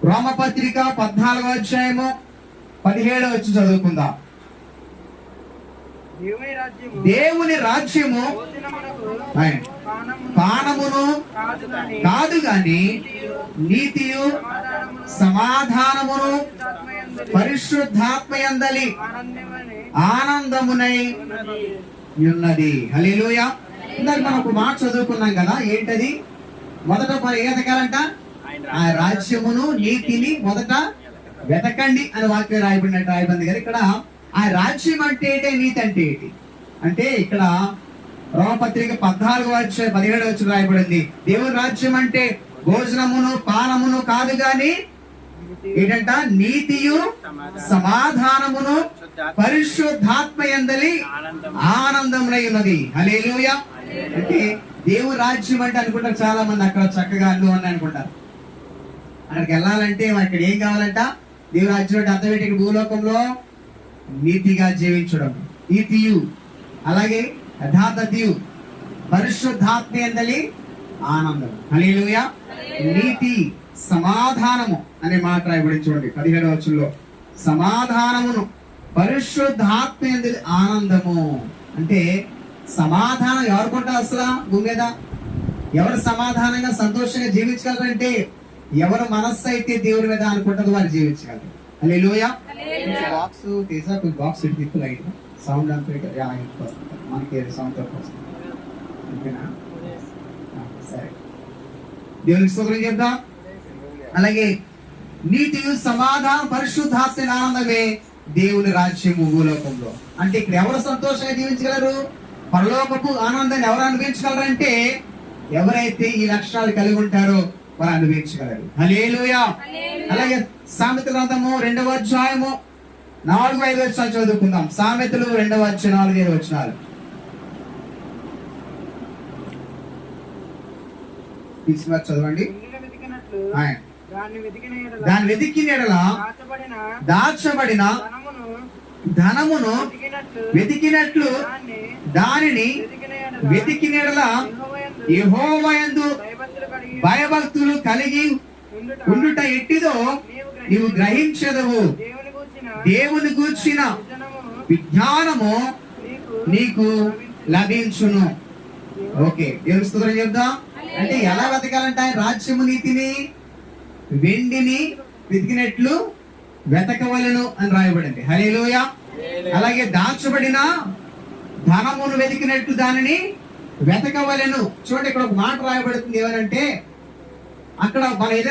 రోమపత్రిక 14వ అధ్యాయము 17వ వచనం చదువుకుందాం. దేవుని రాజ్యము పానమును కాదు గాని నీతియు సమాధానమును పరిశుద్ధాత్మయందలి ఆనందమునై ఉన్నది. హల్లెలూయా. ఇందాక మనం ఒక మాట చదువుకున్నాం కదా, ఏంటది? మొదట మరి ఎదగాలంట ఆ రాజ్యమును నీతిని మొదట వెతకండి అని వాక్యం రాయబడింది కదా. ఇక్కడ ఆ రాజ్యం అంటే ఏంటి, నీతి అంటే ఏంటి అంటే ఇక్కడ రోమపత్రిక 14వ అధ్యాయం 17వ వచనం రాయబడింది. దేవుని రాజ్యం అంటే భోజనమును పానమును కాదు గాని ఏంటంట, నీతియు సమాధానమును పరిశుద్ధాత్మయందలి ఆనందమునై ఉన్నది. హల్లెలూయా. అంటే దేవుని రాజ్యం అంటే అనుకుంటారు చాలా మంది, అక్కడ చక్కగా అన్ను అని అనుకుంటారు. అక్కడికి వెళ్ళాలంటే అక్కడ ఏం కావాలంట? దేవుని రాజ్యం అంటే అర్థం ఏంటి? భూలోకంలో నీతిగా జీవించడం, నీతియు అలాగే యథార్థతయు పరిశుద్ధాత్మయందలి ఆనందం. హల్లెలూయా. నీతి సమాధానము అనే మాట రాయబడి చూడండి 17వ వచనంలో. సమాధానమును పరిశుద్ధాత్మయందలి ఆనందము అంటే సమాధానం ఎవరుకుంటారు? అసలు భూమి మీద ఎవరు సమాధానంగా సంతోషంగా జీవించగలరంటే ఎవరు మనస్సు అయితే దేవుని మీద అనుకుంటారో వారు జీవించగలరు. హల్లెలూయా. బాక్స్ తీసా కొంచెం బాక్స్ ఇటు తిప్పు లైట్ సౌండ్ అంతా మనకి సౌండ్ తక్కువ వస్తుంది. ఓకేనా? సరే, దేవునికి స్తోత్రం చెప్దాం. అలాగే నీతియు సమాధానం పరిశుద్ధాత్మ ఆనందమే దేవుని రాజ్యము భూలోకంలో. అంటే ఇక్కడ ఎవరు సంతోషంగా జీవించగలరు? పరలోకపు ఆనందాన్ని ఎవరు అనుభవించగలరంటే ఎవరైతే ఈ లక్షణాలు కలిగి ఉంటారో వారు అనుభవించగలరు. హల్లెలూయా. అలాగే సామెతల గ్రంథము 2వ అధ్యాయము 4-5 వచనాలు చదువుకుందాం. సామెతలు 2వ అధ్యాయం 4-5 వచనాలు చదవండి. దాని వెతికిన యెడల దాచబడిన ధనమును వెతికినట్లు దానిని వెతికిన యెడల యెహోవాయందు భయభక్తులు కలిగి ఉండుట ఎట్టిదో నీవు గ్రహించదవు. దేవుని గూర్చిన విజ్ఞానము నీకు లభించును. ఓకే, దేవుని స్తోత్రం చెప్దాం. అంటే ఎలా వెతకాలంటే ఆయన రాజ్యము నీతిని వెండిని వెతికినట్లు వెతకవలను అని రాయబడింది. హల్లెలూయా. అలాగే దాచబడిన ధనమును వెతికినట్లు దానిని వెతకవలను. చూడండి, ఇక్కడ ఒక మాట రాయబడుతుంది. ఏమనంటే అక్కడ మన